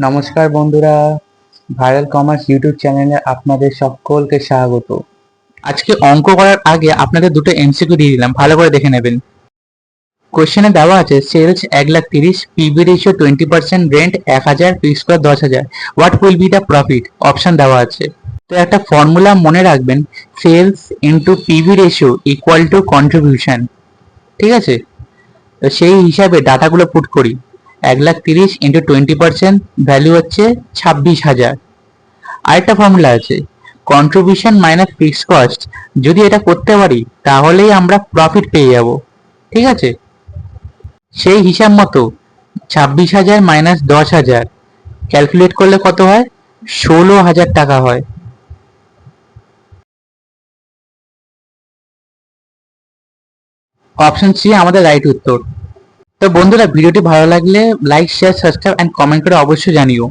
নমস্কার বন্ধুরা, viral commerce YouTube চ্যানেলে আপনাদের সকলকে স্বাগত। আজকে অঙ্ক করার আগে আপনাদের দুটো এমসিকিউ দিয়ে দিলাম, ভালো করে দেখে নেবেন। কোশ্চেনে দেওয়া আছে sales 1,30,000, PB ratio 20%, rent 1,000, fixed cost 10,000, what will be the profit? Option দেওয়া আছে। তো একটা ফর্মুলা মনে রাখবেন, sales into PB ratio equal to contribution. ঠিক আছে, তো সেই হিসাবে ডাটাগুলো পুট করি। 1,30,000 ইন্টু 20% ভ্যালু হচ্ছে 26,000। আরেকটা ফর্মুলা আছে, কন্ট্রিবিউশন মাইনাস ফিক্সড কস্ট। যদি এটা করতে পারি তাহলেই আমরা প্রফিট পেয়ে যাব। ঠিক আছে, সেই হিসাব মতো 26,000 মাইনাস 10,000 ক্যালকুলেট করলে কত হয়? 16,000 টাকা হয়। অপশন সি আমাদের রাইট উত্তর। তো বন্ধুরা, ভিডিওটি ভালো লাগলে like, share, subscribe and comment করে অবশ্যই জানিও।